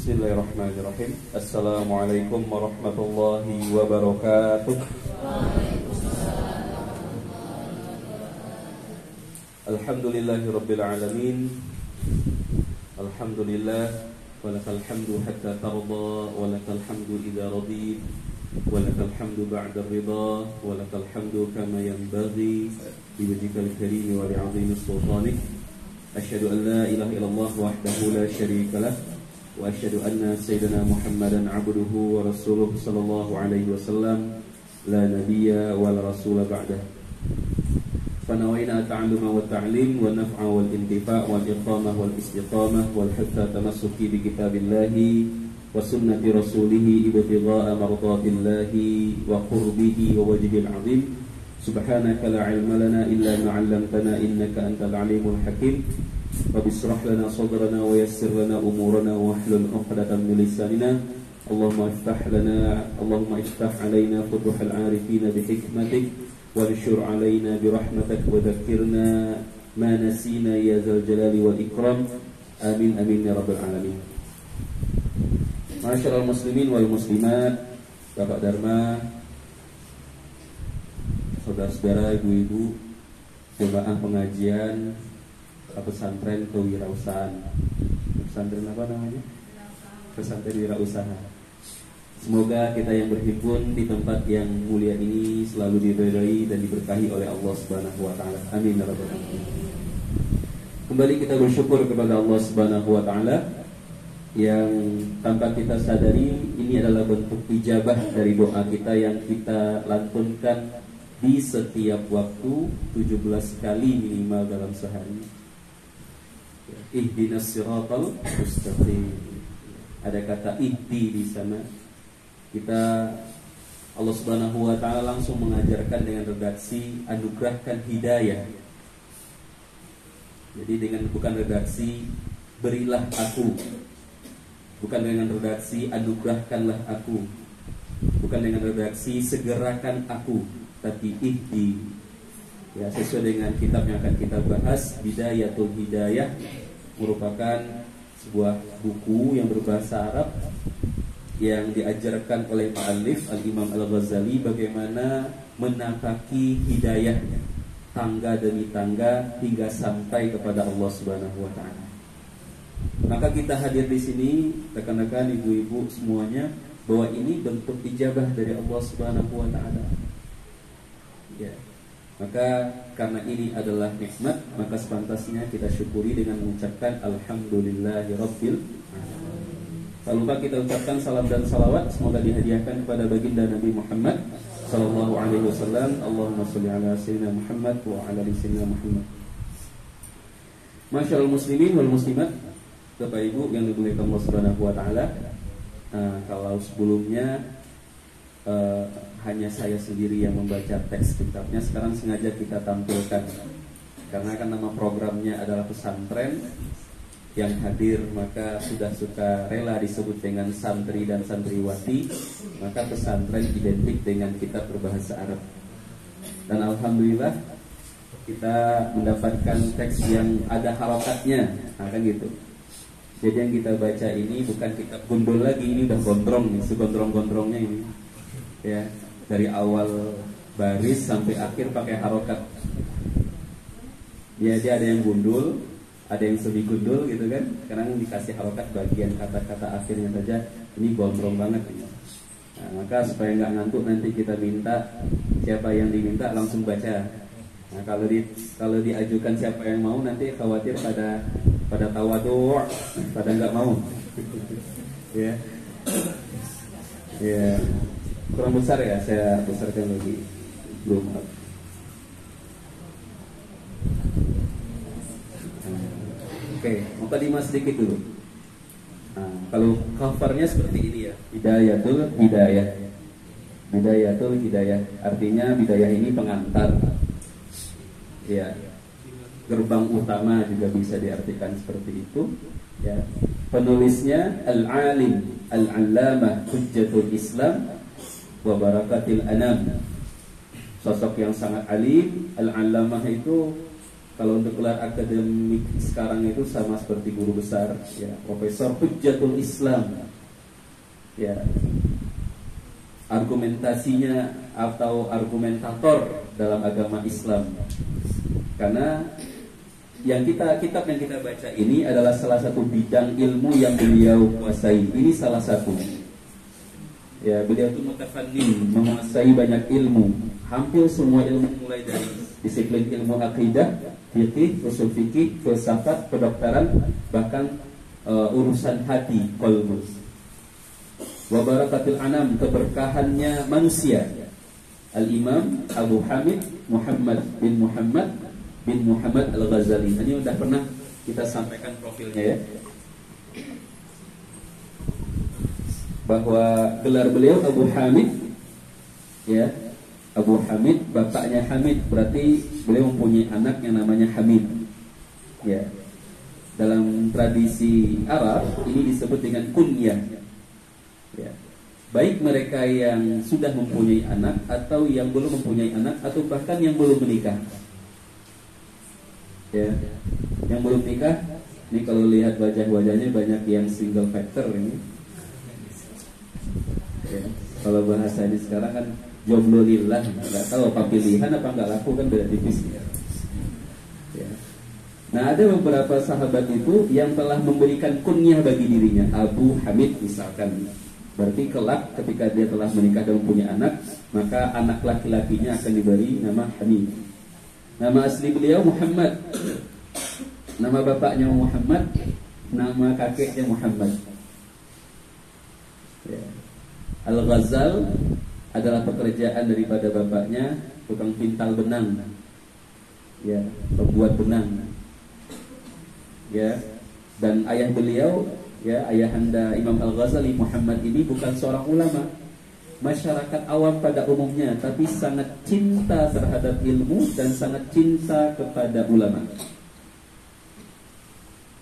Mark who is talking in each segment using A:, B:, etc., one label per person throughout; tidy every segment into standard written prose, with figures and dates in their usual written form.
A: Bismillahirrahmanirrahim. Assalamualaikum warahmatullahi wabarakatuh. Alhamdulillahirabbil alamin. Alhamdulillah walakal hamdu hatta tarda walakal hamdu idza radit walakal hamdu ba'da ridha walakal hamdu kama yanbaghi biwajhikal karim wa li'azimi sultanik. Asyhadu an la ilaha illallah wahdahu la syarika lah wa asyhadu anna sayyidina Muhammadan abduhu wa rasuluhu sallallahu alaihi wasallam la nabiyya wa la rasula ba'dah. Fanawaina ta'alluma wa ta'lim wa naf'a wal intifa' wal iqamah wal istiqamah wal hatta tamassuki bi kitabillahi wa sunnati rasulih ibtigha'a mardatillahi wa qurbihi wa wajhil 'azim. Subhanaka la 'ilma lana illa ma 'allamtana innaka antal 'alimul hakim. Rabbi shrah lana sadrana wa yassir lana umurana wa hlul 'uqdatam min lisanina. Allahumma iftah 'alaina futuhal 'arifin bi hikmatik wanshur 'alaina bi rahmatik wa dhakkirna ma nasina ya zal jalali wal ikram. Amin amin ya rabbal alamin. Masyaallah muslimin wal muslimat, Bapak Dharma, saudara-saudara, ibu-ibu, jemaah pengajian pesantren kewirausahaan. Pesantren apa namanya? Pesantren wirausaha. Semoga kita yang berhimpun di tempat yang mulia ini selalu diridhai dan diberkahi oleh Allah Subhanahu wa taala. Amin ya rabbal alamin. Kembali kita bersyukur kepada Allah Subhanahu wa taala yang tanpa kita sadari ini adalah bentuk ijabah dari doa kita yang kita lantunkan di setiap waktu 17 kali minimal dalam sehari. Ihdinas siratal mustaqim. Ada kata ihdi di sana. Kita, Allah Subhanahu wa taala langsung mengajarkan dengan redaksi anugerahkan hidayah. Jadi bukan redaksi berilah aku, bukan dengan redaksi anugerahkanlah aku, bukan dengan redaksi segerakan aku, tapi ihdi. Ya, sesuai dengan kitab yang akan kita bahas, Bidayatul Hidayah, merupakan sebuah buku yang berbahasa Arab yang diajarkan oleh Mu'allif Al-Imam Al-Ghazali bagaimana menapaki hidayah tangga demi tangga hingga sampai kepada Allah Subhanahu wa taala. Maka kita hadir di sini, rekan-rekan, ibu-ibu semuanya, bahwa ini bentuk ijabah dari Allah Subhanahu wa taala. Ya. Maka karena ini adalah nikmat, maka sepantasnya kita syukuri dengan mengucapkan alhamdulillahirabbil alamin. Tak lupa kita ucapkan salam dan salawat semoga dihadiahkan kepada baginda Nabi Muhammad sallallahu alaihi wasallam. Allahumma shalli ala sayyidina Muhammad wa ala ali sayyidina Muhammad. Masyaallah muslimin wal muslimat, Bapak Ibu yang dimuliakan Allah Subhanahu wa taala. Kalau sebelumnya hanya saya sendiri yang membaca teks kitabnya, sekarang sengaja kita tampilkan karena kan nama programnya adalah pesantren. Yang hadir maka sudah suka rela disebut dengan santri dan santriwati, maka pesantren identik dengan kitab berbahasa Arab. Dan alhamdulillah kita mendapatkan teks yang ada harokatnya, kan gitu. Jadi yang kita baca ini bukan kitab gondol lagi, ini udah gondrong nih, segondrong-gondrongnya ini. Ya, dari awal baris sampai akhir pakai harokat. Dia ada yang gundul, ada yang semi gundul gitu kan. Sekarang dikasih harokat bagian kata-kata akhirnya saja. Ini gondrong banget ini. Nah, maka supaya nggak ngantuk nanti kita minta siapa yang diminta langsung baca. Nah, kalau diajukan siapa yang mau nanti khawatir pada tawadu, pada nggak mau. Ya. Ya. Kurang besar ya, saya besarkan lagi. Belum. Oke, mukadimah sedikit dulu. Nah, kalau covernya seperti ini ya, Bidayatul Hidayah. Bidayatul Hidayah, artinya bidayah ini pengantar. Ya, gerbang utama juga bisa diartikan seperti itu. Ya, penulisnya Al-Alim Al-Allamah Hujjatul Islam wa Barakatil Anam. Sosok yang sangat alim. Al-Allamah itu Kalau untuk gelar akademik sekarang itu sama seperti guru besar, ya, Profesor Hujjatul Islam, ya, argumentasinya atau argumentator dalam agama Islam. Karena kitab yang kita baca ini adalah salah satu bidang ilmu yang beliau kuasai. Ini salah satu. Ya, beliau itu mutafannin, menguasai banyak ilmu, hampir semua ilmu, mulai dari disiplin ilmu akidah, fikih, usul fikih, filsafat, kedokteran, bahkan urusan hati, qalbu. Wa barakatul anam, keberkahannya manusia. Al-Imam Abu Hamid Muhammad bin Muhammad Al-Ghazali. Ini sudah pernah kita sampaikan profilnya, ya, bahwa gelar beliau Abu Hamid, ya, Abu Hamid, bapaknya Hamid, berarti beliau mempunyai anak yang namanya Hamid, ya. Dalam tradisi Arab ini disebut dengan kunyah, ya. Baik mereka yang sudah mempunyai anak atau yang belum mempunyai anak atau bahkan yang belum menikah, ya. Yang belum nikah, ini kalau lihat wajah-wajahnya banyak yang single factor ini. Ya, kalau bahasa ini sekarang kan jomblo lillah, nggak tahu apa pilihan apa nggak laku, kan beda tipis, ya. Ya. Nah, ada beberapa sahabat itu yang telah memberikan kunyah bagi dirinya, Abu Hamid misalkan. Berarti kelak ketika dia telah menikah dan mempunyai anak, maka anak laki-lakinya akan diberi nama Hamid. Nama asli beliau Muhammad, nama bapaknya Muhammad, nama kakeknya Muhammad, ya. Al-Ghazal adalah pekerjaan daripada bapaknya, tukang pintal benang, ya, pembuat benang, ya. Dan ayah beliau, ya, ayahanda Imam Al-Ghazali Muhammad ini bukan seorang ulama, masyarakat awam pada umumnya, tapi sangat cinta terhadap ilmu dan sangat cinta kepada ulama,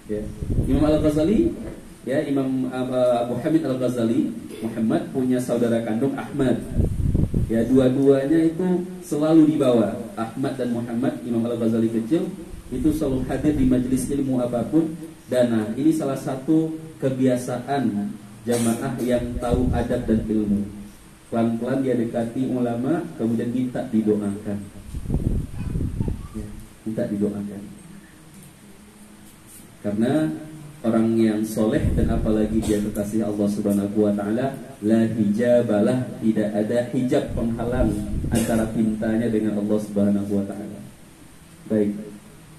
A: ya. Imam Al-Ghazali, ya, Imam Abu Hamid Al-Ghazali Muhammad punya saudara kandung Ahmad, ya. Dua-duanya itu selalu dibawa, Ahmad dan Muhammad. Imam Al-Ghazali kecil itu selalu hadir di majelis ilmu apapun. Dan nah, ini salah satu kebiasaan jamaah yang tahu adab dan ilmu. Pelan-pelan dia dekati ulama, kemudian minta didoakan, ya, minta didoakan. Karena orang yang soleh dan apalagi dia kekasih Allah Subhanahu wa Ta'ala, la hijabalah, tidak ada hijab penghalang antara cintanya dengan Allah Subhanahu wa Ta'ala. Baik,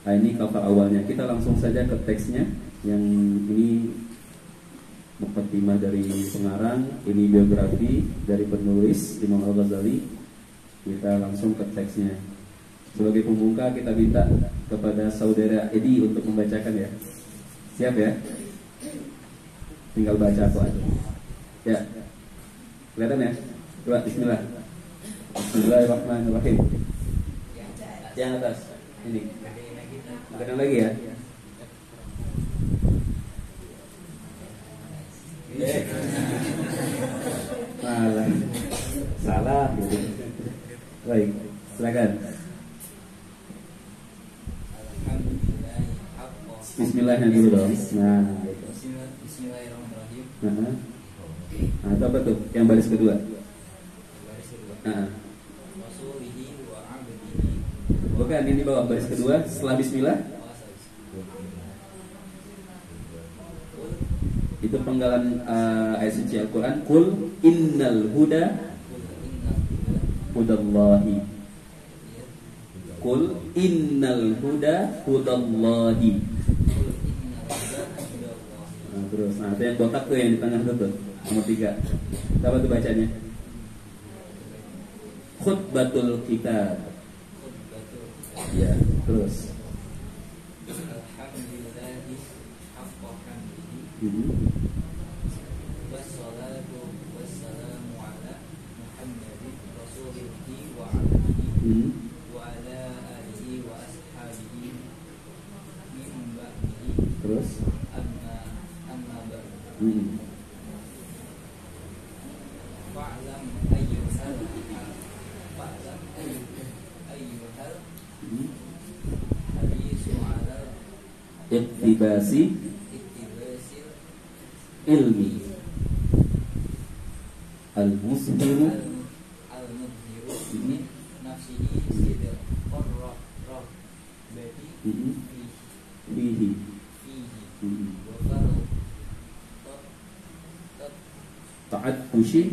A: nah ini cover awalnya. Kita langsung saja ke teksnya. Yang ini muqaddimah dari pengarang, ini biografi dari penulis Imam Al-Ghazali. Kita langsung ke teksnya. Sebagai pembuka kita minta kepada saudara Edi untuk membacakan, ya. Siap, ya? Tinggal baca aku aja. Ya. Kelihatan, ya? Coba bismillah. Bismillahirrahmanirrahim. Yang atas. Ini. Tekan lagi, ya. Malah. Salah. Baik, silakan. Bismillahirrahmanirrahim dulu dong. Nah, gitu.
B: Bismillahirrahmanirrahim.
A: Nah, itu apa tuh? Yang baris kedua.
B: Baris kedua.
A: Rasulihi wa abdihi. Bukan, ini di bawah baris kedua setelah bismillah. Itu penggalan ayat suci Al-Quran. Qul innal huda hudallahi. Qul innal huda hudallahi. Nah, terus, nah itu yang kotak tuh yang di tengah tuh, nomor 3. Apa tuh bacanya? Khutbatul kitab. Ya, terus.
B: Alhamdulillahi haqqa hamdihi. Wassalatu wassalamu ala Muhammadin rasulihi wa abdihi wa ala alihi wa ashabihi min ba'dihi.
A: Terus.
B: Amma ba'du. Fa'lam ayyuhal ayyuhal hadis
A: iqtibasi
B: iktibasil
A: ilmi al-muslimu
B: al-mudhiru min nafsihi sidqar rahbati
A: fihi
B: fihi wa farq
A: ta'attushi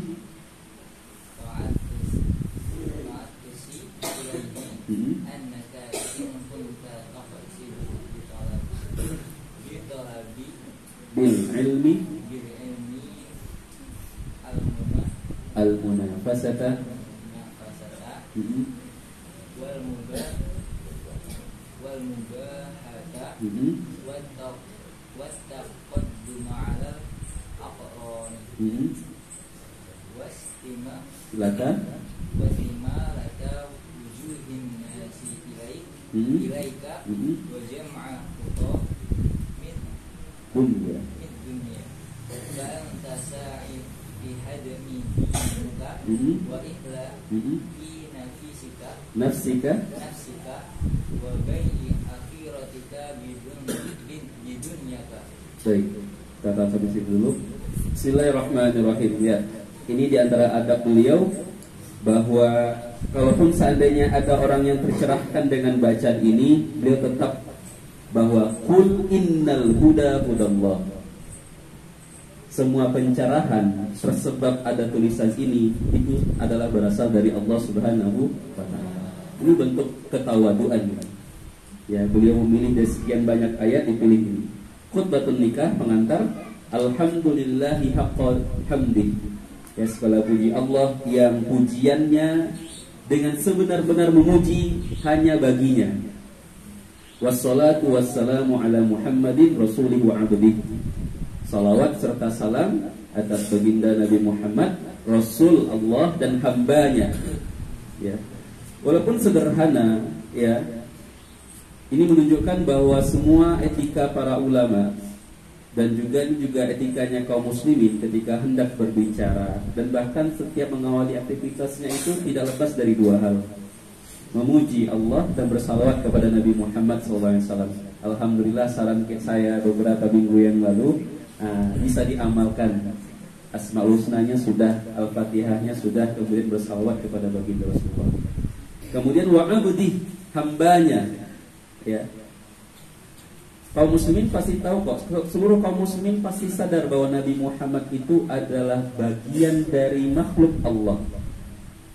B: ta'atusi ilaihi annaka in kunta taqsidu bitalabi
A: bil ilmi
B: bil ilmi
A: al-munafasata
B: nafasata wal mubahata wattaqaddum ala aqrani wastima
A: laka
B: laka wujuhin nasi ilaika wa jam'a khuta min
A: dunya
B: dunya fa anta sa'i fi hadmi dinuka wa ihla fi
A: nafsika
B: wa bai'i akhiratika bidunyaka.
A: Baik, kata habis itu dulu. Bismillahirrahmanirrahim. Ya, ini diantara adab beliau bahwa kalaupun seandainya ada orang yang tercerahkan dengan bacaan ini, beliau tetap bahwa kul innal huda hudallah. Semua pencerahan tersebab ada tulisan ini itu adalah berasal dari Allah Subhanahu wa taala. Ini bentuk ketawaduan. Ya, beliau memilih dari sekian banyak ayat dipilih ini. Khutbatun nikah pengantar alhamdulillahi haqqal hamdi. Ya, segala puji Allah yang pujiannya dengan sebenar-benar memuji hanya baginya. Wassalatu wassalamu ala Muhammadin rasulih wa abdih. Salawat serta salam atas baginda Nabi Muhammad, Rasul Allah dan hambanya. Ya, walaupun sederhana, ya, ini menunjukkan bahwa semua etika para ulama dan juga etikanya kaum muslimin ketika hendak berbicara dan bahkan setiap mengawali aktivitasnya itu tidak lepas dari dua hal: memuji Allah dan bersalawat kepada Nabi Muhammad SAW. Alhamdulillah saran saya beberapa minggu yang lalu bisa diamalkan. Asmaul Husnanya sudah, Al-Fatihahnya sudah, kemudian bersalawat kepada baginda Rasulullah. Kemudian wa'abudi, hambanya. Ya. Kaum muslimin pasti tahu kok, seluruh kaum muslimin pasti sadar bahwa Nabi Muhammad itu adalah bagian dari makhluk Allah.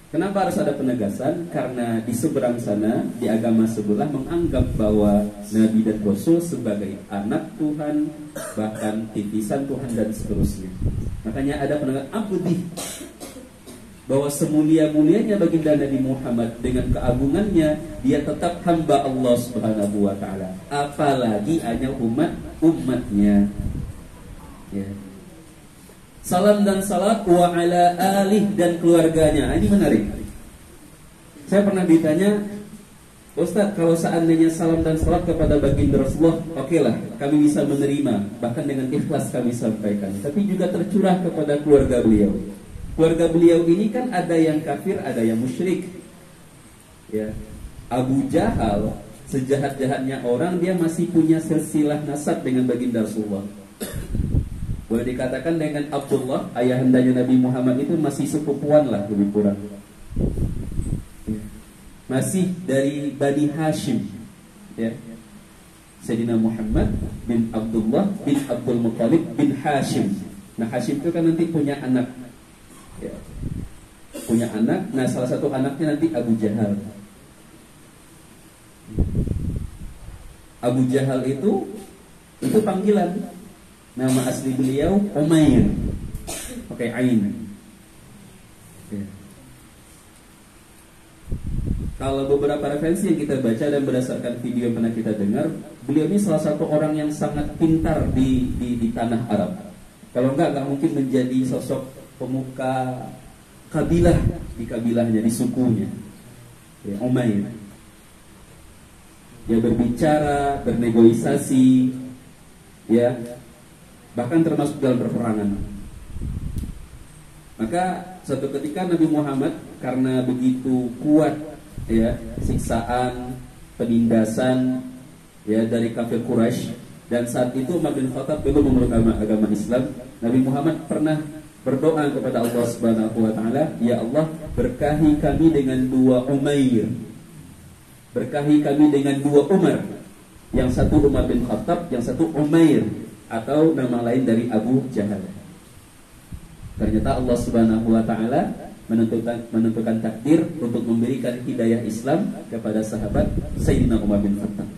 A: Kenapa harus ada penegasan? Karena di seberang sana, di agama sebelah menganggap bahwa Nabi dan Rasul sebagai anak Tuhan, bahkan titisan Tuhan dan seterusnya. Makanya ada penegasan abdi, bahwa semulia-mulianya baginda Nabi Muhammad dengan keagungannya, dia tetap hamba Allah Subhanahu wa taala. Apalagi hanya umatnya. Ya. Salam dan salat wa ala alih dan keluarganya. Ini menarik. Saya pernah ditanya, Ustaz, kalau seandainya salam dan salat kepada baginda Rasulullah, okelah, kami bisa menerima, bahkan dengan ikhlas kami sampaikan. Tapi juga tercurah kepada keluarga beliau. Keluarga beliau ini kan ada yang kafir, ada yang musyrik. Ya. Abu Jahal, sejahat-jahatnya orang, dia masih punya silsilah nasab dengan baginda Rasulullah. Boleh dikatakan dengan Abdullah, ayahandanya Nabi Muhammad itu masih sepupuan lah lebih kurang. Masih dari Bani Hashim. Ya. Sayyidina Muhammad bin Abdullah bin Abdul Muttalib bin Hashim. Nah, Hashim itu kan nanti punya anak. Ya. Punya anak. Nah, salah satu anaknya nanti Abu Jahal. Abu Jahal itu panggilan. Nama asli beliau Umair, pakai ain. Ya. Kalau beberapa referensi yang kita baca dan berdasarkan video yang pernah kita dengar, beliau ini salah satu orang yang sangat pintar di tanah Arab. Kalau enggak mungkin menjadi sosok pemuka kabilah di kabilahnya, di sukunya. Ya, Umair. Dia berbicara, bernegosiasi, ya. Bahkan termasuk dalam perperangan. Maka suatu ketika Nabi Muhammad karena begitu kuat, ya, siksaan, penindasan, ya, dari kafir Quraisy, Dan saat itu Umar bin Khattab belum memeluk agama Islam. Nabi Muhammad pernah berdoa kepada Allah Subhanahu wa taala, "Ya Allah, berkahi kami dengan 2 Umair. Berkahi kami dengan 2 Umar. Yang satu Umar bin Khattab, yang satu Umair, atau nama lain dari Abu Jahal." Ternyata Allah Subhanahu wa taala menentukan takdir untuk memberikan hidayah Islam kepada sahabat Sayyidina Umar bin Khattab.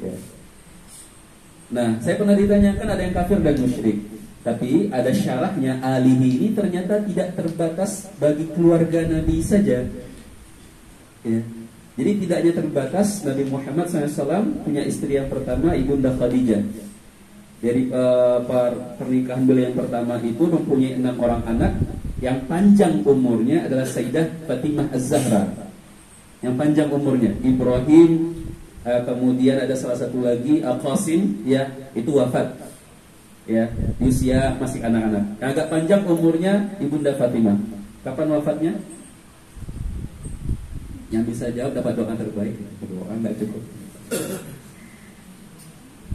A: Ya. Nah, saya pernah ditanyakan ada yang kafir dan musyrik, tapi ada syarahnya. Alihi ini ternyata tidak terbatas bagi keluarga Nabi saja. Ya. Jadi tidak hanya terbatas Nabi Muhammad SAW punya istri yang pertama Ibunda Khadijah. Dari pernikahan beliau yang pertama itu mempunyai 6 orang anak. Yang panjang umurnya adalah Sayyidah Fatimah Az-Zahra. Yang panjang umurnya Ibrahim, kemudian ada salah satu lagi Qasim, ya, itu wafat, ya, di usia masih anak-anak. Yang agak panjang umurnya Ibunda Fatimah. Kapan wafatnya? Yang bisa jawab dapat doa terbaik. Doa nggak cukup.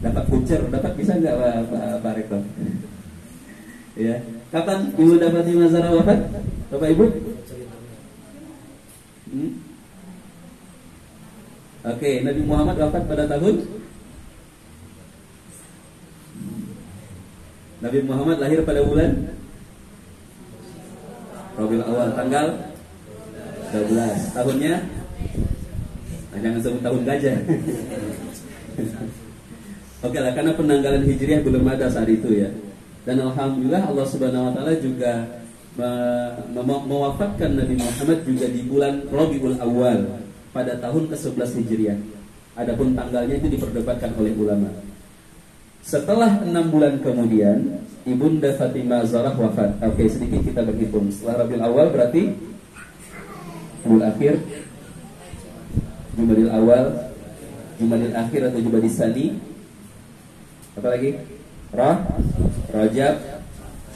A: Dapat voucher, dapat bisa nggak Pak Rektor? Ya, kapan Ibunda Fatimah Zahra wafat? Bapak Ibu? Oke, Nabi Muhammad wafat pada tahun? Nabi Muhammad lahir pada bulan Rabiul Awal, tanggal 12. Tahunnya? Nah, jangan sebut tahun gajah. Oke lah, karena penanggalan Hijriah belum ada saat itu ya. Dan alhamdulillah Allah Subhanahu wa taala juga mewafatkan Nabi Muhammad juga di bulan Rabiul Awal pada tahun ke-11 Hijriah. Adapun tanggalnya itu diperdebatkan oleh ulama. Setelah 6 bulan kemudian Ibunda Fatimah Zahra wafat. Oke, sedikit kita berhitung. Setelah Rabiul Awal berarti Rabiul Akhir, Jumadil Awal, Jumadil Akhir atau Jumadil Tsani. Apa lagi? Rajab,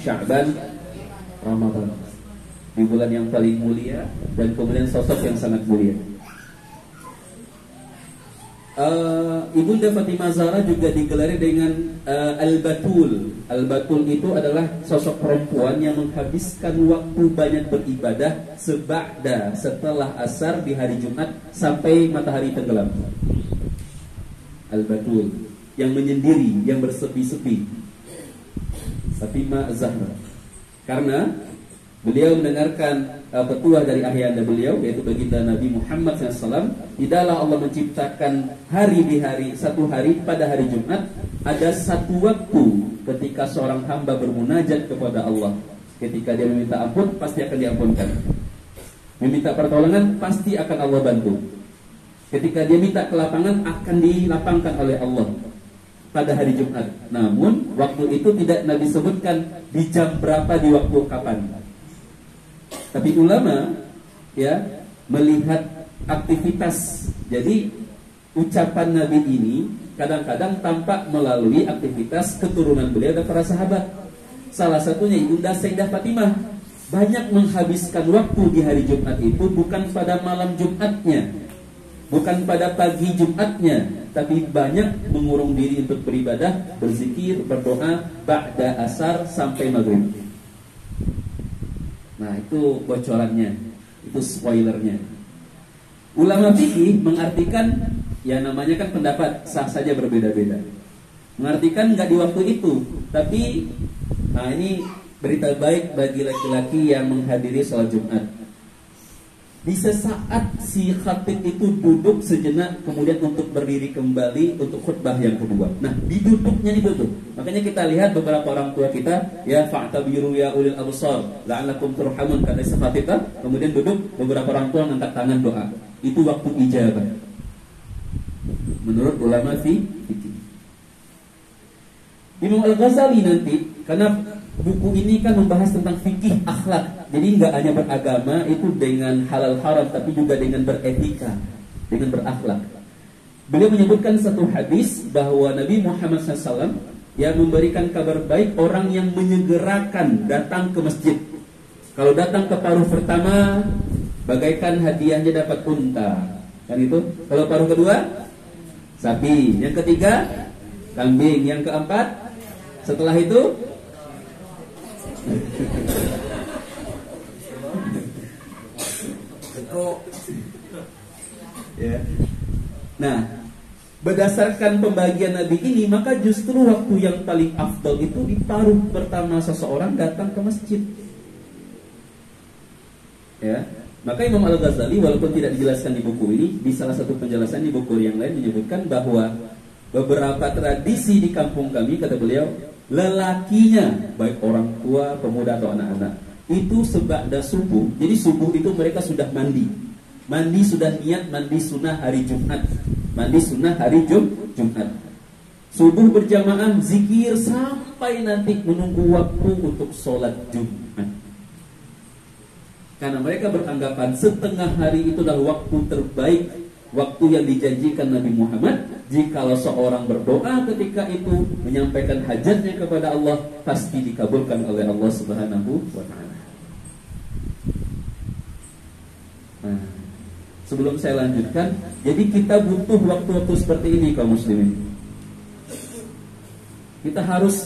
A: Sya'ban, Ramadan. Di bulan yang paling mulia dan kemudian sosok yang sangat mulia. Ibunda Fatimah Zahra juga digelari dengan Al-Batul. Al-Batul itu adalah sosok perempuan yang menghabiskan waktu banyak beribadah setelah asar di hari Jumat sampai matahari tenggelam. Al-Batul, yang menyendiri, yang bersepi-sepi. Fatimah Zahra. Karena beliau mendengarkan petuah dari ayahanda beliau, yaitu baginda Nabi Muhammad SAW. Tidaklah Allah menciptakan satu hari pada hari Jumat, ada satu waktu ketika seorang hamba bermunajat kepada Allah. Ketika dia meminta ampun, pasti akan diampunkan. Meminta pertolongan, pasti akan Allah bantu. Ketika dia minta kelapangan, akan dilapangkan oleh Allah pada hari Jumat. Namun waktu itu tidak Nabi sebutkan di jam berapa, di waktu kapan. Tapi ulama ya melihat aktivitas. Jadi ucapan Nabi ini kadang-kadang tampak melalui aktivitas keturunan beliau dan para sahabat. Salah satunya Ibunda Sayyidah Fatimah banyak menghabiskan waktu di hari Jumat itu bukan pada malam Jumatnya, bukan pada pagi Jumatnya, tapi banyak mengurung diri untuk beribadah, berzikir, berdoa ba'da asar sampai maghrib. Nah, itu bocorannya, itu spoilernya. Ulama fikih mengartikan, ya namanya kan pendapat sah saja berbeda-beda. Mengartikan nggak di waktu itu, tapi nah ini berita baik bagi laki-laki yang menghadiri sholat Jumat. Di sesaat si khatib itu duduk sejenak, kemudian untuk berdiri kembali untuk khutbah yang kedua. Nah, diduduknya ditutup. Makanya kita lihat beberapa orang tua kita, ya fa'tabiru ya ulil absar la'allakum turhamun, kata sefatita, kemudian duduk, beberapa orang tua angkat tangan doa. Itu waktu ijabah. Menurut ulama fikih. Imam Al-Ghazali nanti, karena buku ini kan membahas tentang fikih akhlak. Jadi nggak hanya beragama itu dengan halal haram, tapi juga dengan beretika, dengan berakhlak. Beliau menyebutkan satu hadis bahwa Nabi Muhammad SAW yang memberikan kabar baik orang yang menyegerakan datang ke masjid. Kalau datang ke paruh pertama, bagaikan hadiahnya dapat unta, kan itu. Kalau paruh kedua, sapi. Yang ketiga, kambing. Yang keempat, setelah itu ya. Nah, berdasarkan pembagian Nabi ini, maka justru waktu yang paling afdal itu di paruh pertama seseorang datang ke masjid. Ya, maka Imam Al-Ghazali walaupun tidak dijelaskan di buku ini, di salah satu penjelasan di buku yang lain menyebutkan bahwa beberapa tradisi di kampung kami, kata beliau, lelakinya baik orang tua, pemuda atau anak-anak itu seba'da subuh. Jadi subuh itu mereka sudah mandi. Mandi sudah niat mandi sunnah hari Jumat. Mandi sunnah hari Jumat. Subuh berjamaah zikir sampai nanti menunggu waktu untuk sholat Jumat. Karena mereka beranggapan setengah hari itu adalah waktu terbaik, waktu yang dijanjikan Nabi Muhammad. Jikalau seorang berdoa ketika itu menyampaikan hajatnya kepada Allah, pasti dikabulkan oleh Allah Subhanahu wa ta'ala. Nah, sebelum saya lanjutkan, jadi kita butuh waktu-waktu seperti ini kaum muslimin. Kita harus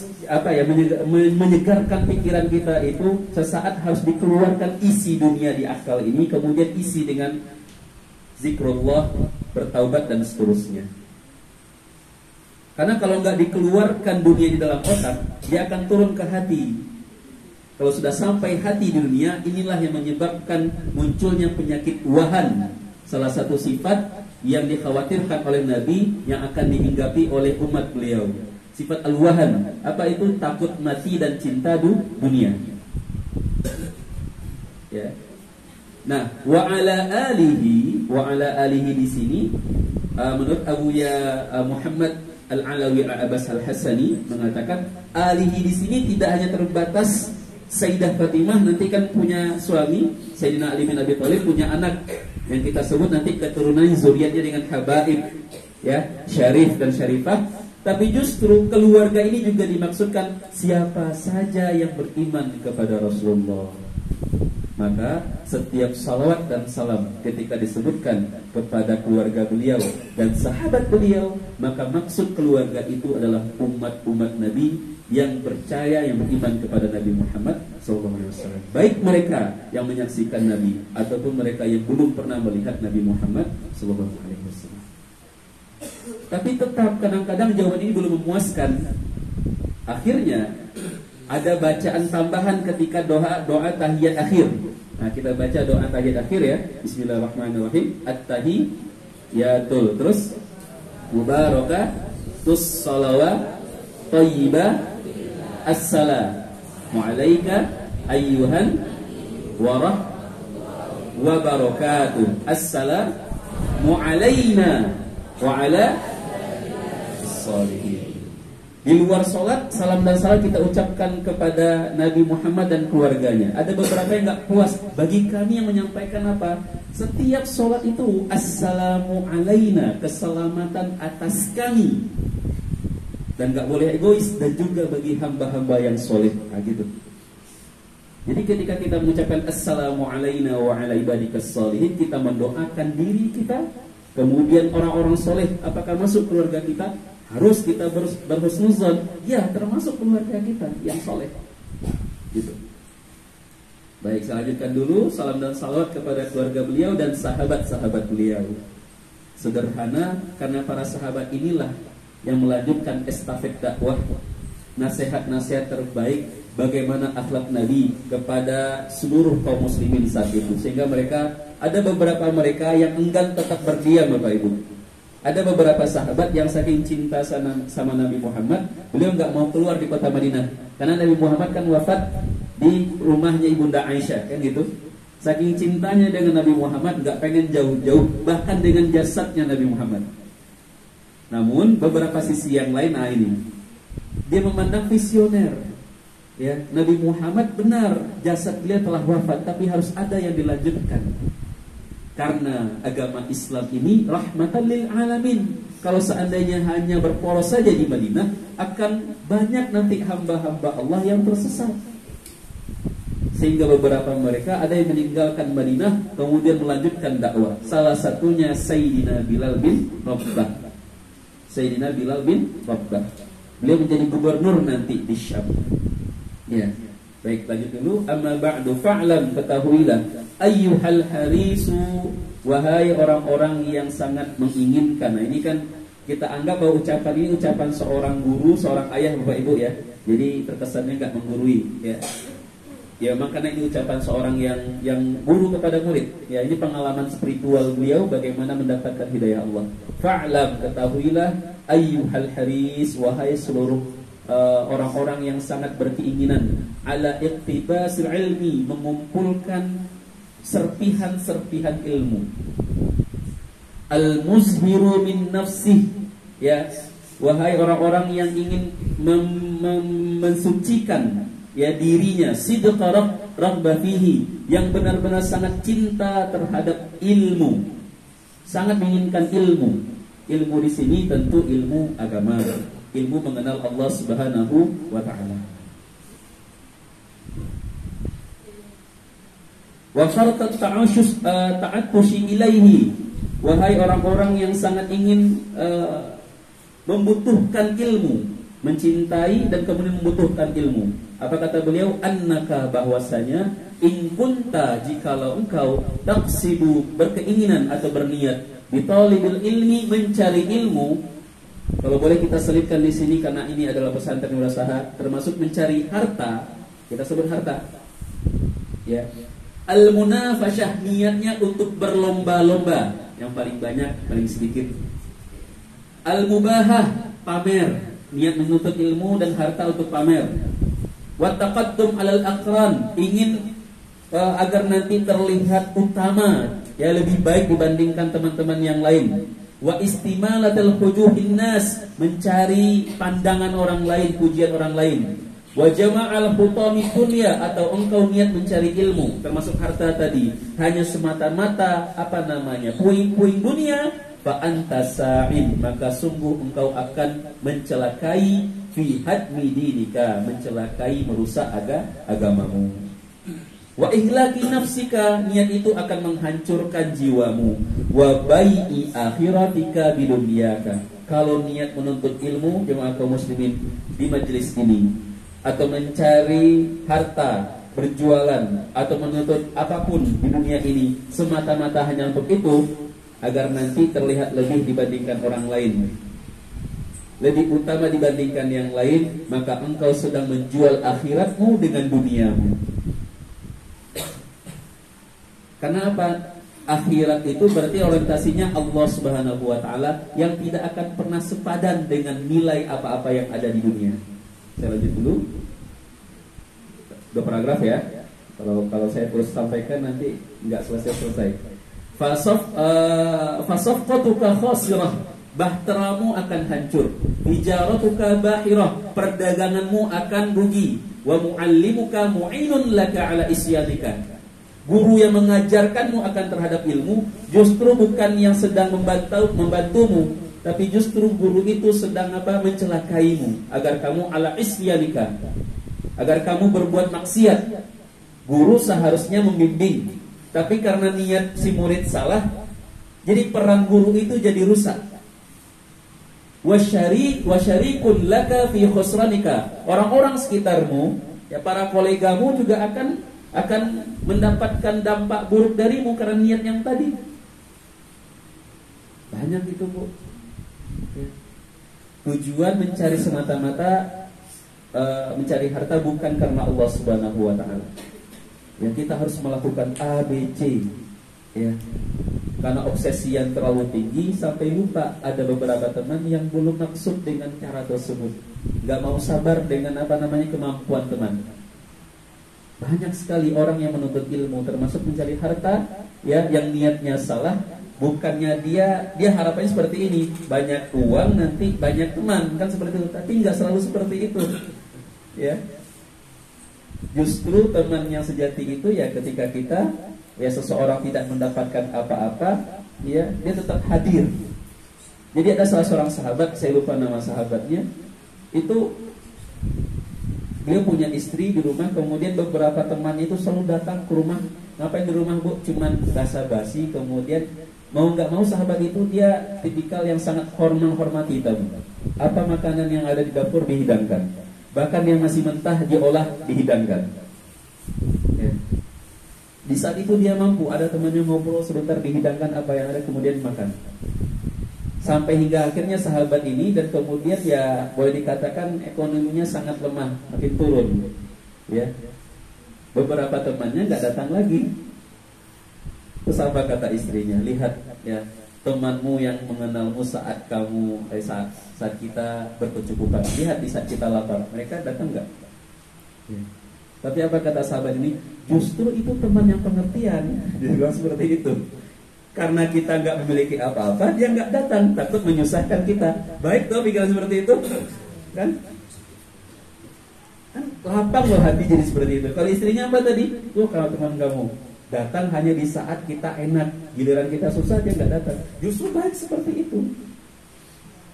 A: menyegarkan pikiran kita itu sesaat harus dikeluarkan isi dunia di akal ini, kemudian isi dengan zikrullah, bertaubat dan seterusnya. Karena kalau nggak dikeluarkan dunia di dalam otak, dia akan turun ke hati. Kalau sudah sampai hati di dunia, inilah yang menyebabkan munculnya penyakit wahan. Salah satu sifat yang dikhawatirkan oleh Nabi yang akan dihinggapi oleh umat beliau. Sifat al-wahan. Apa itu? Takut mati dan cinta dunia. Ya. Nah, wa ala alihi di sini menurut Abuya Muhammad Al-Alawi Al-Abbas Al-Hasani mengatakan alihi di sini tidak hanya terbatas Sayyidah Fatimah nanti kan punya suami, Sayyidina Ali bin Abi Thalib punya anak yang kita sebut nanti keturunan zuriatnya dengan habaib, ya, syarif dan syarifah. Tapi justru keluarga ini juga dimaksudkan siapa saja yang beriman kepada Rasulullah. Maka setiap salawat dan salam ketika disebutkan kepada keluarga beliau dan sahabat beliau, maka maksud keluarga itu adalah umat-umat Nabi yang percaya, yang beriman kepada Nabi Muhammad SAW. Baik mereka yang menyaksikan Nabi ataupun mereka yang belum pernah melihat Nabi Muhammad SAW. Tapi tetap kadang-kadang jawaban ini belum memuaskan. Akhirnya ada bacaan tambahan ketika doa tahiyat akhir. Nah, kita baca doa tahiyat akhir ya. Bismillahirrahmanirrahim. At-tahiyatul. Terus mubarakatus salawat thayyibah assalamu alayka ayyuhan wa barakatuh. Assalamu alayna wa ala salihin. Di luar sholat, salam dan salam kita ucapkan kepada Nabi Muhammad dan keluarganya. Ada beberapa yang gak puas. Bagi kami yang menyampaikan apa? Setiap sholat itu assalamu alayna, keselamatan atas kami. Dan gak boleh egois. Dan juga bagi hamba-hamba yang soleh. Nah, gitu. Jadi ketika kita mengucapkan assalamu alayna wa ala ibadikas salihin, kita mendoakan diri kita. Kemudian orang-orang soleh, apakah masuk keluarga kita? Harus kita berhusnuzon, ya termasuk keluarga kita yang soleh. Gitu. Baik, saya lanjutkan dulu. Salam dan salawat kepada keluarga beliau dan sahabat-sahabat beliau. Sederhana karena para sahabat inilah yang melanjutkan estafet dakwah, nasihat-nasihat terbaik bagaimana akhlak Nabi kepada seluruh kaum muslimin saat itu. Sehingga mereka, ada beberapa mereka yang enggan tetap berdiam, Bapak Ibu. Ada beberapa sahabat yang saking cinta sama Nabi Muhammad, beliau nggak mau keluar di kota Madinah. Karena Nabi Muhammad kan wafat di rumahnya Ibunda Aisyah, kan gitu. Saking cintanya dengan Nabi Muhammad, nggak pengen jauh-jauh, bahkan dengan jasadnya Nabi Muhammad. Namun beberapa sisi yang lain, nah ini, dia memandang visioner. Ya, Nabi Muhammad benar jasad beliau telah wafat, tapi harus ada yang dilanjutkan. Karena agama Islam ini rahmatan lil alamin. Kalau seandainya hanya berporos saja di Madinah, akan banyak nanti hamba-hamba Allah yang tersesat. Sehingga beberapa mereka ada yang meninggalkan Madinah kemudian melanjutkan dakwah. Salah satunya Sayyidina Bilal bin Rabah. Sayyidina Bilal bin Rabah. Beliau menjadi gubernur nanti di Syam. Ya. Baik, lanjut dulu. Amma ba'du fa'lam, ketahuilah ayyuhal harisu, wahai orang-orang yang sangat menginginkan. Nah, ini kan kita anggap bahwa ucapan ini ucapan seorang guru, seorang ayah, Bapak Ibu ya. Jadi terkesannya enggak menggurui ya. Ya, makanya ini ucapan seorang yang guru kepada murid. Ya, ini pengalaman spiritual beliau bagaimana mendapatkan hidayah Allah. Fa'lam, ketahuilah ayyuhal haris, wahai seluruh orang-orang yang sangat berkeinginan ala iqtibasil ilmi, mengumpulkan serpihan-serpihan ilmu, al-muzhiru min nafsih, ya, wahai orang-orang yang ingin mensucikan ya dirinya, sidqa raghbah fihi, yang benar-benar sangat cinta terhadap ilmu, sangat menginginkan ilmu. Ilmu di sini tentu ilmu agama, ilmu mengenal Allah Subhanahu wa taala. Wa farqat ta'attushi ilaihi, wahai orang-orang yang sangat ingin membutuhkan ilmu, mencintai dan kemudian membutuhkan ilmu. Apa kata beliau? Annaka, bahwasanya, in kunta, jikalau engkau taqsidu, berkeinginan atau berniat, bitalibil ilmi, mencari ilmu. Kalau boleh kita selipkan di sini karena ini adalah pesantren wirausaha, termasuk mencari harta, kita sebut harta. Ya. Al-munafashah, niatnya untuk berlomba-lomba, yang paling banyak, paling sedikit. Al-mubahah, pamer, niat menuntut ilmu dan harta untuk pamer. Wa taqaddum 'alal aqran, ingin agar nanti terlihat utama, ya, lebih baik dibandingkan teman-teman yang lain. Wa istimalatul hujuhin nas, mencari pandangan orang lain, pujian orang lain. Wa jama'al hutami dunya, atau engkau niat mencari ilmu, termasuk harta tadi, hanya semata-mata puing-puing dunia, fa anta sa'in, maka sungguh engkau akan mencelakai fi hadmi dinika, mencelakai, merusak agamamu. Wa ihlaki nafsika, niat itu akan menghancurkan jiwamu. Wa bai'i akhiratika bidunyaka, kalau niat menuntut ilmu, jemaah kaum muslimin di majelis ini, atau mencari harta, berjualan, atau menuntut apapun di dunia ini, semata-mata hanya untuk itu, agar nanti terlihat lebih dibandingkan orang lain, lebih utama dibandingkan yang lain, maka engkau sedang menjual akhiratmu dengan duniamu. Karena apa? Akhirat itu berarti orientasinya Allah Subhanahu wa taala, yang tidak akan pernah sepadan dengan nilai apa-apa yang ada di dunia. Saya lanjut dulu. 2 paragraf ya. Kalau saya terus sampaikan nanti nggak selesai. Fasafqatuka khasirah, bahteramu akan hancur. Tijaratuka bahirah, perdaganganmu akan rugi. Wa muallimuka mu'inun laka ala isyanika, guru yang mengajarkanmu akan terhadap ilmu justru bukan yang sedang membantumu, tapi justru guru itu sedang mencelakaimu, agar kamu ala isyanika, agar kamu berbuat maksiat. Guru seharusnya membimbing, tapi karena niat si murid salah, jadi peran guru itu jadi rusak. Wasyarikun laka fi khusranika, orang-orang sekitarmu, ya, para kolegamu juga akan mendapatkan dampak buruk darimu karena niat yang tadi. Banyak itu, Bu. Ya. Tujuan mencari semata-mata mencari harta bukan karena Allah Subhanahu wa taala. Ya, kita harus melakukan A, B, C. Ya. Karena obsesi yang terlalu tinggi sampai lupa ada beberapa teman yang belum maksud dengan cara tersebut. Gak mau sabar dengan kemampuan teman. Banyak sekali orang yang menuntut ilmu, termasuk mencari harta, ya, yang niatnya salah. Bukannya dia harapannya seperti ini, banyak uang nanti banyak teman, kan seperti itu. Tapi nggak selalu seperti itu, ya. Justru teman yang sejati itu ya ketika kita, ya, seseorang tidak mendapatkan apa-apa, ya, dia tetap hadir. Jadi ada salah seorang sahabat, saya lupa nama sahabatnya, itu dia punya istri di rumah, kemudian beberapa teman itu selalu datang ke rumah. Ngapain di rumah, Bu? Cuman basa-basi, kemudian
C: Mau nggak mau sahabat itu dia tipikal yang sangat menghormati tamu. Apa makanan yang ada di dapur dihidangkan. Bahkan yang masih mentah diolah dihidangkan. Ya. Di saat itu dia mampu, ada temannya ngobrol sebentar dihidangkan apa yang ada kemudian makan. Sampai hingga akhirnya sahabat ini dan kemudian ya boleh dikatakan ekonominya sangat lemah, makin turun. Ya. Beberapa temannya nggak datang lagi. Terus apa kata istrinya? Lihat ya, temanmu yang mengenalmu saat kamu saat kita berkecukupan. Lihat di saat kita lapar. Mereka datang nggak? Ya. Tapi apa kata sahabat ini? Justru itu teman yang pengertian. Dia bilang seperti itu. Karena kita nggak memiliki apa-apa, dia nggak datang, takut menyusahkan kita. Baik tuh pikiran seperti itu, kan? Kan lapang loh hati jadi seperti itu. Kalau istrinya apa tadi? Tuh kalau teman kamu datang hanya di saat kita enak, giliran kita susah dia nggak datang. Justru baik seperti itu.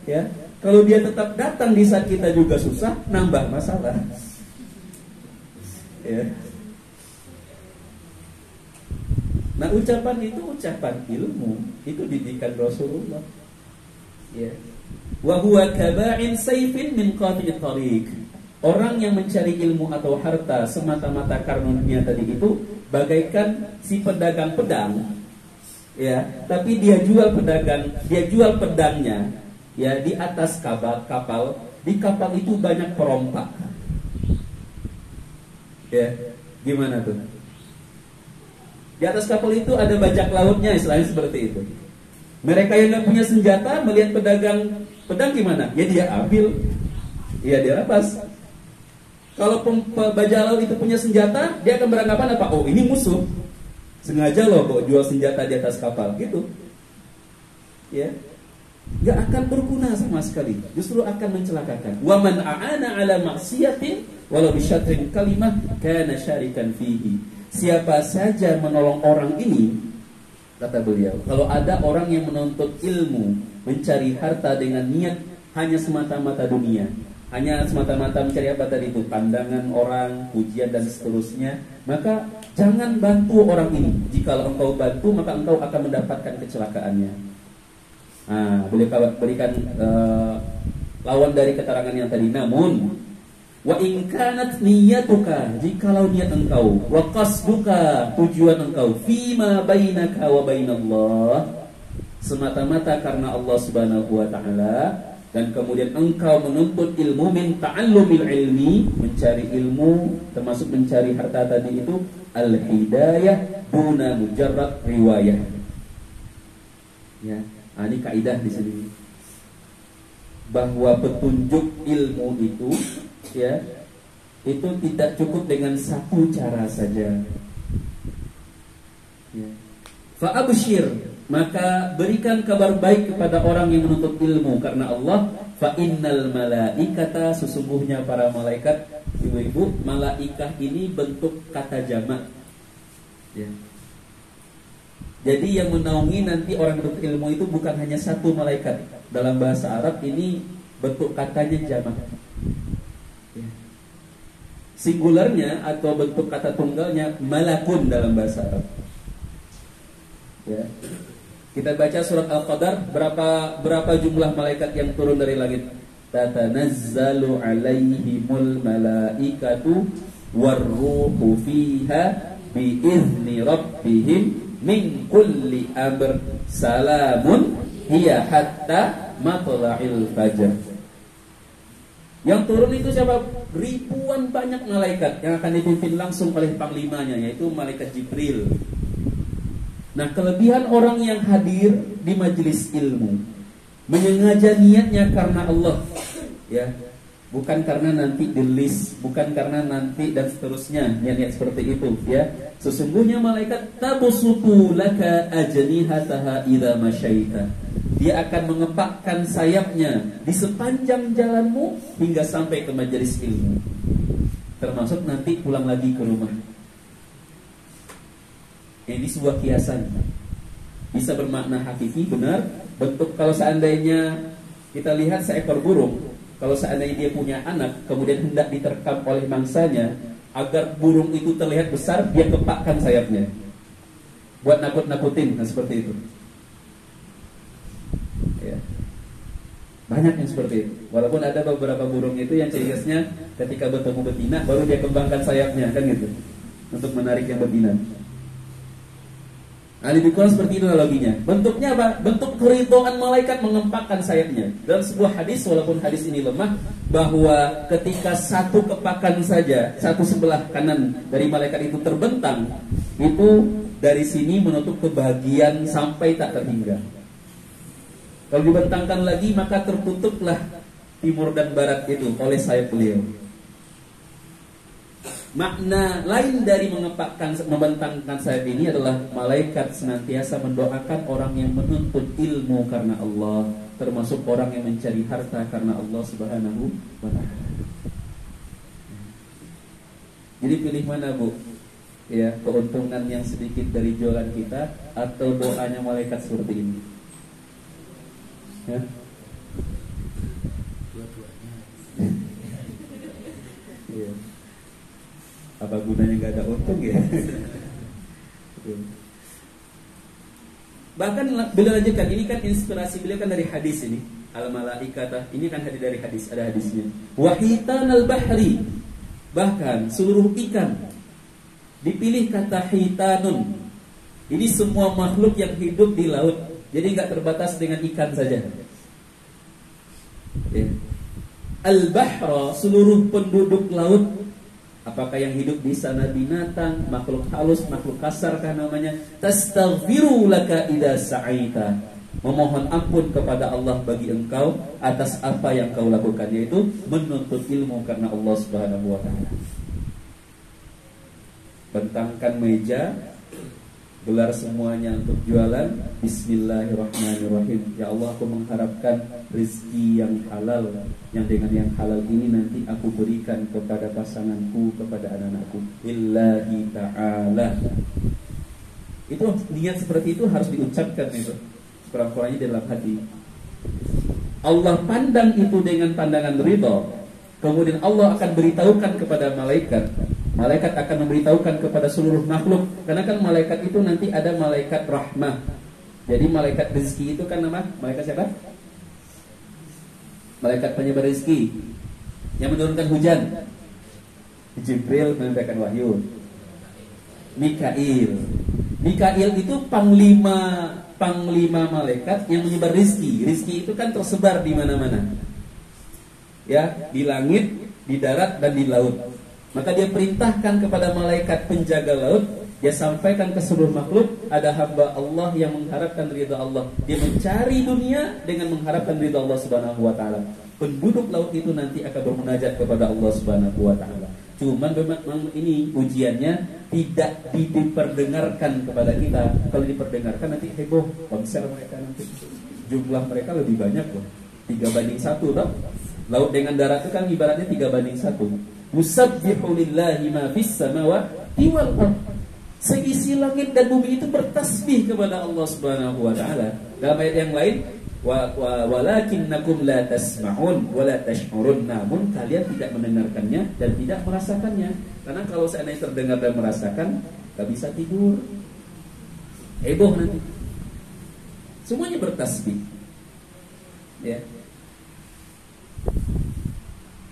C: Ya, kalau dia tetap datang di saat kita juga susah, nambah masalah. Ya. Nah, ucapan itu ucapan ilmu, itu didikan Rasulullah. Ya. Wa huwa kaba'in sayfin min qati'it tariq. Orang yang mencari ilmu atau harta semata-mata karena dunia tadi itu bagaikan si pedagang pedang, ya. Tapi dia jual pedangnya, ya, di atas kapal. Di kapal itu banyak perompak. Ya, gimana tuh? Di atas kapal itu ada bajak lautnya, istilahnya seperti itu. Mereka yang nggak punya senjata melihat pedagang pedang gimana? Ya dia ambil, ya dia rampas. Kalau bajak laut itu punya senjata, dia akan beranggapan apa? Oh, ini musuh. Sengaja loh kok jual senjata di atas kapal, gitu. Ya, nggak akan berguna sama sekali. Justru akan mencelakakan. Wa man a'ana 'ala maksiatin walau bisyatrin kalimah kana syarikan fihi. Siapa saja menolong orang ini, kata beliau, kalau ada orang yang menuntut ilmu, mencari harta dengan niat hanya semata-mata dunia, hanya semata-mata mencari apa tadi itu, pandangan orang, pujian dan seterusnya, maka jangan bantu orang ini. Jika engkau bantu, maka engkau akan mendapatkan kecelakaannya. Nah, beliau berikan lawan dari keterangan yang tadi. Namun wa in kanat niyatuka, jikalau niat engkau, wa qasduka, tujuan engkau, fima bainaka wa bainallah, semata-mata karena Allah Subhanahu wa taala, dan kemudian engkau menuntut ilmu min ta'allumil ilmi, mencari ilmu termasuk mencari harta tadi itu, al-hidayah duna mujarrad riwayah. Ya, ini kaidah di sini. Bahwa petunjuk ilmu itu, ya, itu tidak cukup dengan satu cara saja. Ya. Fa'abshir, maka berikan kabar baik kepada orang yang menuntut ilmu karena Allah. Fa innal malaikata, sesungguhnya para malaikat, ibu-ibu, malaikah ini bentuk kata jamak. Ya. Jadi yang menaungi nanti orang menuntut ilmu itu bukan hanya satu malaikat. Dalam bahasa Arab ini bentuk katanya jamak. Ya. Singularnya atau bentuk kata tunggalnya malakun dalam bahasa Arab. Ya. Kita baca surat Al-Qadar, berapa jumlah malaikat yang turun dari langit? Tatanazzalu alaihimul malaikatu warruhu fiha biizni rabbihim min kulli amr salamun hiya hatta matla'il fajr. Yang turun itu siapa? Ribuan banyak malaikat yang akan dipimpin langsung oleh panglimanya, yaitu malaikat Jibril. Nah, kelebihan orang yang hadir di majelis ilmu, menyengaja niatnya karena Allah, ya, bukan karena nanti di list, bukan karena nanti dan seterusnya, niat-niat seperti itu, ya. Sesungguhnya malaikat tabusutu laka ajnihataha idza masyaita. Dia akan mengepakkan sayapnya di sepanjang jalanmu hingga sampai ke majelis ilmu. Termasuk nanti pulang lagi ke rumah. Ini sebuah kiasan. Bisa bermakna hakiki, benar. Bentuk kalau seandainya kita lihat seekor burung, kalau seandainya dia punya anak, kemudian hendak diterkam oleh mangsanya, agar burung itu terlihat besar, dia kepakkan sayapnya buat nakut-nakutin, nah seperti itu. Banyak yang seperti itu. Walaupun ada beberapa burung itu yang ciri khasnya ketika bertemu betina baru dia kembangkan sayapnya, kan gitu, untuk menarik yang betina. Nah, lebih kurang seperti itu analoginya. Bentuknya apa? Bentuk keridhaan malaikat mengempakkan sayapnya. Dalam sebuah hadis, walaupun hadis ini lemah, bahwa ketika satu kepakan saja, satu sebelah kanan dari malaikat itu terbentang, itu dari sini menutup kebahagiaan sampai tak terhingga. Kalau dibentangkan lagi, maka tertutuplah timur dan barat itu oleh sayap beliau. Makna lain dari membentangkan sayap ini adalah malaikat senantiasa mendoakan orang yang menuntut ilmu karena Allah, termasuk orang yang mencari harta karena Allah Subhanahu wa ta'ala. Jadi pilih mana, Bu? Ya, keuntungan yang sedikit dari jualan kita atau doanya malaikat seperti ini? Ya?
D: Dua-duanya.
C: Iya. Apa gunanya nggak ada untung ya? Bahkan beliau lanjutkan, ini kan inspirasi beliau kan dari hadis ini. Al-malaikata, ini kan dari hadis, ada hadisnya. Wahitan al-bahri, bahkan seluruh ikan. Dipilih kata hitanun. Ini semua makhluk yang hidup di laut. Jadi nggak terbatas dengan ikan saja. Ya. Al-bahra, seluruh penduduk laut. Apakah yang hidup di sana binatang, makhluk halus, makhluk kasar kan namanya. Tastaghfiru laka idza sa'aita. Memohon ampun kepada Allah bagi engkau atas apa yang kau lakukan, yaitu menuntut ilmu karena Allah Subhanahu wa taala. Bentangkan meja, gelar semuanya untuk jualan. Bismillahirrahmanirrahim. Ya Allah, aku mengharapkan rezeki yang halal, yang dengan yang halal ini nanti aku berikan kepada pasanganku, kepada anak-anakku. Lillahi ta'ala. Itu niat seperti itu harus diucapkan itu, kurang-kurangnya dalam hati. Allah pandang itu dengan pandangan ridha. Kemudian Allah akan beritahukan kepada malaikat. Malaikat akan memberitahukan kepada seluruh makhluk. Karena kan malaikat itu nanti ada malaikat rahmah. Jadi malaikat rezeki itu kan nama malaikat siapa? Malaikat penyebar rezeki yang menurunkan hujan. Jibril menyampaikan wahyu. Mikail itu panglima malaikat yang menyebar rezeki. Rezeki itu kan tersebar di mana-mana. Ya, di langit, di darat dan di laut. Maka dia perintahkan kepada malaikat penjaga laut, dia sampaikan ke seluruh makhluk, ada hamba Allah yang mengharapkan ridha Allah. Dia mencari dunia dengan mengharapkan ridha Allah Subhanahu wa taala. Penduduk laut itu nanti akan bermunajat kepada Allah Subhanahu wa taala. Cuman memang ini ujiannya tidak diperdengarkan kepada kita. Kalau diperdengarkan nanti heboh, konser mereka nanti. Jumlah mereka lebih banyak loh. 3:1 toh. Laut dengan darat itu kan ibaratnya 3:1. Musabbihu lillahi ma fis samawati wal ardh. Seisi langit dan bumi itu bertasbih kepada Allah Subhanahu wa taala. Dalam ayat yang lain, walakinnakum la tasma'un wa la tash'urun. Namun kalian tidak mendengarkannya dan tidak merasakannya. Karena kalau seandainya terdengar dan merasakan, enggak bisa tidur. Heboh nanti. Semuanya bertasbih. Ya.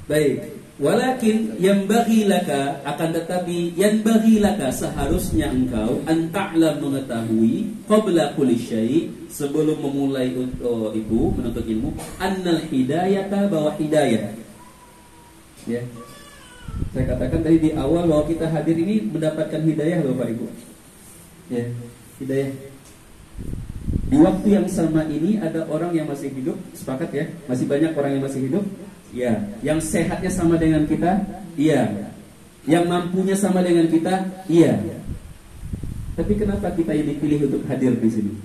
C: Baik. Walakin yanbaghi laka, akan tetapi yanbaghi laka, seharusnya engkau anta'lam, mengetahui, qabla kulli syai', sebelum memulai itu menuntut ilmu, annal hidayata, bahwa hidayah. Ya. Saya katakan tadi di awal bahwa kita hadir ini mendapatkan hidayah loh Pak Ibu. Ya, hidayah. Di waktu yang sama ini ada orang yang masih hidup, sepakat ya? Masih banyak orang yang masih hidup. Ya, yang sehatnya sama dengan kita, iya. Yang mampunya sama dengan kita, iya. Tapi kenapa kita yang dipilih untuk hadir di sini?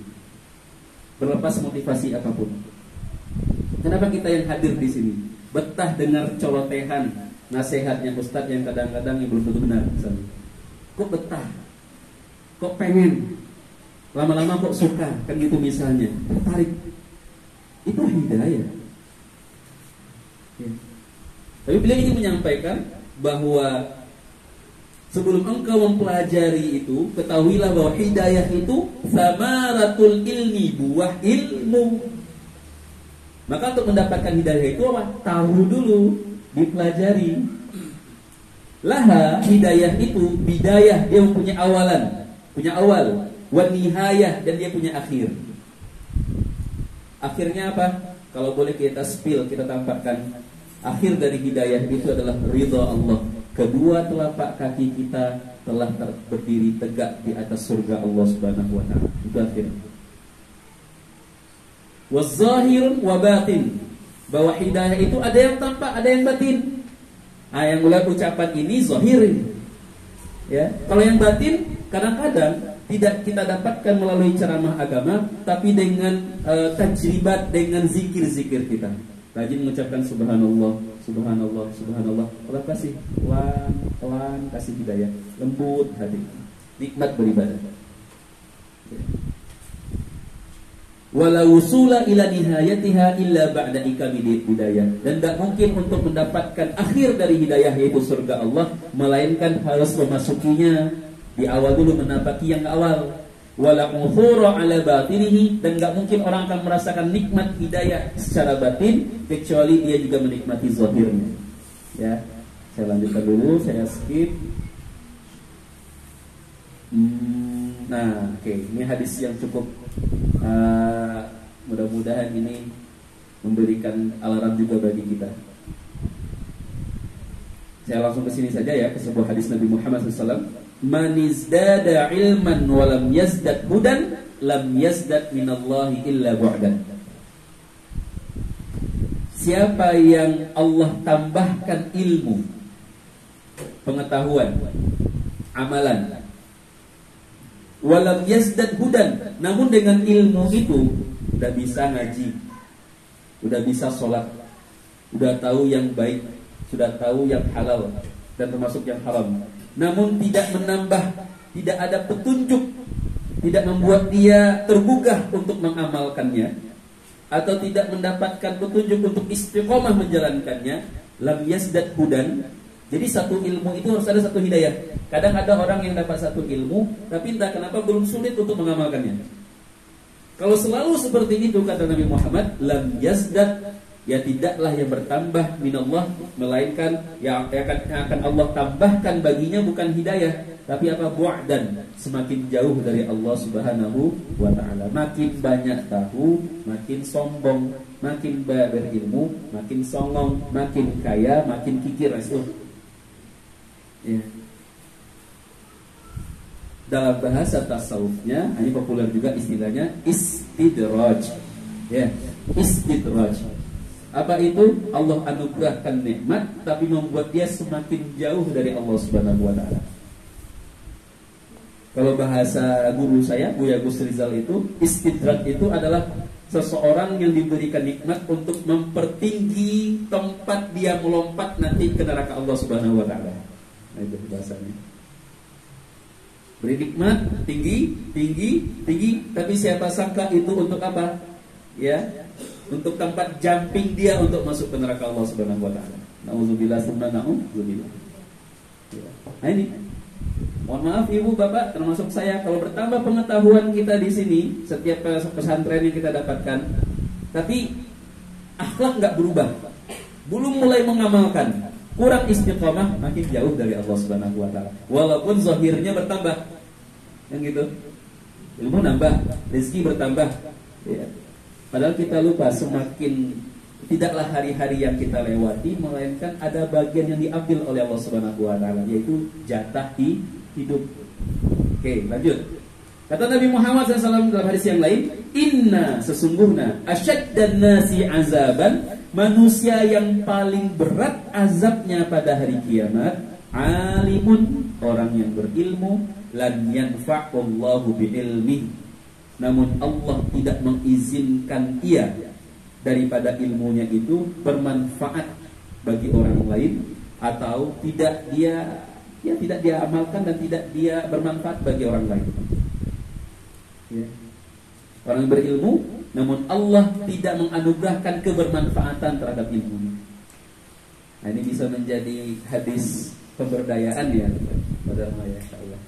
C: Berlepas motivasi apapun. Kenapa kita yang hadir di sini? Betah dengar colotehan, nasihatnya ustadz yang kadang-kadang yang belum tentu benar misalnya. Kok betah? Kok pengen? Lama-lama kok suka? Kan gitu misalnya. Tertarik. Itu hidayah. Ya. Tapi beliau ingin menyampaikan bahwa sebelum engkau mempelajari itu, ketahuilah bahwa hidayah itu thamaratul ilmi, buah ilmu. Maka untuk mendapatkan hidayah itu apa? Tahu dulu, dipelajari. Laha hidayah itu bidayah, dia punya awalan, punya awal, wan nihayah, dan dia punya akhir. Akhirnya apa? Kalau boleh kita spill, kita tampakkan akhir dari hidayah itu adalah ridha Allah. Kedua telapak kaki kita telah berdiri tegak di atas surga Allah Subhanahu wa taala. Itu akhirnya. Waz-zahir wa batin. Bahwa hidayah itu ada yang tampak, ada yang batin. Nah, yang mulai ucapan ini zahir ini. Ya, kalau yang batin kadang-kadang tidak kita dapatkan melalui ceramah agama, tapi dengan tajribat, dengan zikir-zikir kita. Rajin mengucapkan subhanallah, subhanallah, subhanallah. Allah kasih pelan-pelan kasih hidayah, lembut hati, nikmat beribadah. Wala wusula ila nihayatiha illa ba'da ikami hidayah. Dan tidak mungkin untuk mendapatkan akhir dari hidayah yaitu surga Allah, melainkan harus memasukinya di awal dulu, menapaki yang awal. Wala muhura ala batinihi, dan tidak mungkin orang akan merasakan nikmat hidayah secara batin kecuali dia juga menikmati zahirnya. Ya, saya lanjutkan dulu, saya skip. Nah, oke, ini hadis yang cukup mudah-mudahan ini memberikan alarm juga bagi kita. Saya langsung ke sini saja ya, ke sebuah hadis Nabi Muhammad SAW. Man izdada ilman wa lam yazdad hudan lam yazdad minallahi illa bu'dan. Siapa yang Allah tambahkan ilmu, pengetahuan, amalan, walam yazdad hudan, namun dengan ilmu itu udah bisa ngaji, udah bisa sholat, udah tahu yang baik, sudah tahu yang halal dan termasuk yang haram, namun tidak menambah, tidak ada petunjuk, tidak membuat dia tergugah untuk mengamalkannya, atau tidak mendapatkan petunjuk untuk istiqomah menjalankannya, lam yazdad hudan. Jadi satu ilmu itu harus ada satu hidayah. Kadang ada orang yang dapat satu ilmu, tapi entah kenapa belum sulit untuk mengamalkannya. Kalau selalu seperti itu, kata Nabi Muhammad, lam yazdad, ya tidaklah yang bertambah minallah, melainkan yang akan Allah tambahkan baginya bukan hidayah, tapi apa? Bu'dan, semakin jauh dari Allah Subhanahu wa ta'ala. Makin banyak tahu, makin sombong, makin berilmu, makin songong, makin kaya, makin kikir. Ya. Dalam bahasa tasawufnya, ini populer juga istilahnya istidraj. Ya, istidraj. Apa itu? Allah anugerahkan nikmat tapi membuat dia semakin jauh dari Allah Subhanahu wa taala. Kalau bahasa guru saya, Buya Gus Rizal, itu istidraj itu adalah seseorang yang diberikan nikmat untuk mempertinggi tempat dia melompat nanti ke neraka Allah Subhanahu wa taala. Nah, itu bahasanya. Beri nikmat tinggi, tapi siapa sangka itu untuk apa? Ya, untuk tempat jumping dia untuk masuk ke neraka Allah Subhanahu wa taala. Nauzubillah summa nauzubillah. Nah ini, mohon maaf Ibu Bapak, termasuk saya, kalau bertambah pengetahuan kita di sini, setiap pesantren yang kita dapatkan, tapi akhlak nggak berubah, belum mulai mengamalkan, kurang istiqomah, makin jauh dari Allah Subhanahu wa taala. Walaupun zahirnya bertambah, yang gitu, ilmu nambah, rezeki bertambah, ya. Padahal kita lupa, semakin tidaklah hari-hari yang kita lewati, melainkan ada bagian yang diambil oleh Allah Subhanahu wa taala, yaitu jatah hidup. Oke, lanjut. Kata Nabi Muhammad SAW dalam hadis yang lain, inna, sesungguhnya asyaddan nasi azaban, manusia yang paling berat azabnya pada hari kiamat, alimun, orang yang berilmu, lan yanfa'ullahu bi'ilmi, namun Allah tidak mengizinkan ia daripada ilmunya itu bermanfaat bagi orang lain, atau tidak dia amalkan dan tidak dia bermanfaat bagi orang lain. Ya. Orang berilmu, namun Allah tidak menganugerahkan kebermanfaatan terhadap ilmunya. Nah, ini bisa menjadi hadis pemberdayaan ya, pada ya, insyaallah.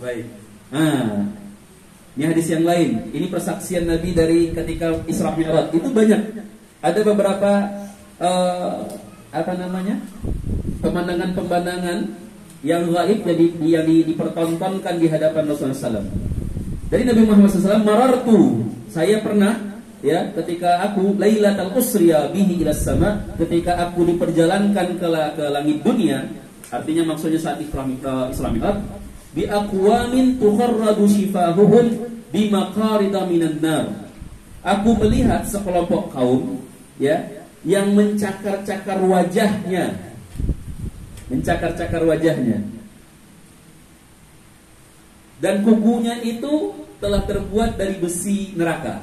C: Baik. Nah, ini hadis yang lain. Ini persaksian Nabi dari ketika Isra Mi'raj. Itu banyak. Ada beberapa pemandangan-pemandangan yang gaib yang dipertontonkan di hadapan Rasulullah SAW. Dari Nabi Muhammad SAW, marartu, saya pernah, ya, ketika aku lailatul usriya bihi ila sama, ketika aku diperjalankan ke langit dunia, artinya maksudnya saat Isra Mi'raj, bi aqwamin tukharradu shifahuhum bi maqarida minan nar. Aku melihat sekelompok kaum, ya, yang mencakar-cakar wajahnya. Dan kukunya itu telah terbuat dari besi neraka.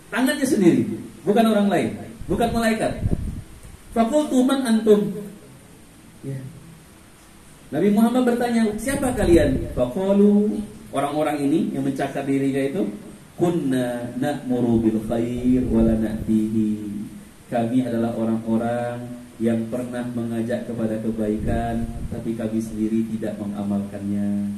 C: Tangannya sendiri, bukan orang lain, bukan malaikat. Faqultu man antum? Ya. Nabi Muhammad bertanya, siapa kalian? Faqalu, orang-orang ini yang mencakar dirinya itu, kunna na'muru bil khair wa la na'tihi. Kami adalah orang-orang yang pernah mengajak kepada kebaikan, tapi kami sendiri tidak mengamalkannya.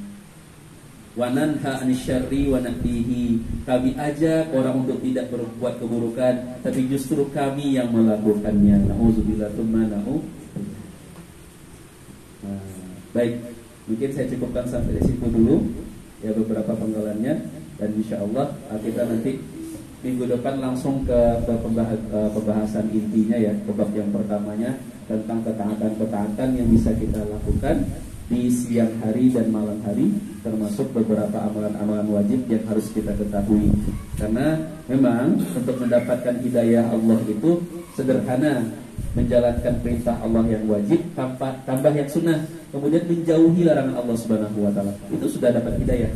C: Wa nanha 'anil syarri wa na'tihi. Kami ajak orang untuk tidak berbuat keburukan, tapi justru kami yang melakukannya. Nauzubillah tsumma na'udzubillah. Baik, mungkin saya cukupkan sampai di situ dulu, ya, beberapa penggalannya, dan insyaallah kita nanti minggu depan langsung ke pembahasan intinya, ya, ke bab yang pertamanya tentang ketaatan-ketaatan yang bisa kita lakukan di siang hari dan malam hari, termasuk beberapa amalan-amalan wajib yang harus kita ketahui. Karena memang untuk mendapatkan hidayah Allah itu sederhana, menjalankan perintah Allah yang wajib tambah yang sunnah, kemudian menjauhi larangan Allah Subhanahu wa taala. Itu sudah dapat hidayah.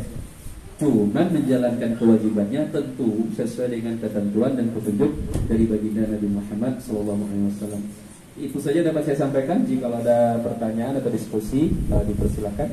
C: Cuma menjalankan kewajibannya tentu sesuai dengan ketentuan dan petunjuk dari baginda Nabi Muhammad SAW. Itu saja dapat saya sampaikan. Jika ada pertanyaan atau diskusi, dipersilakan.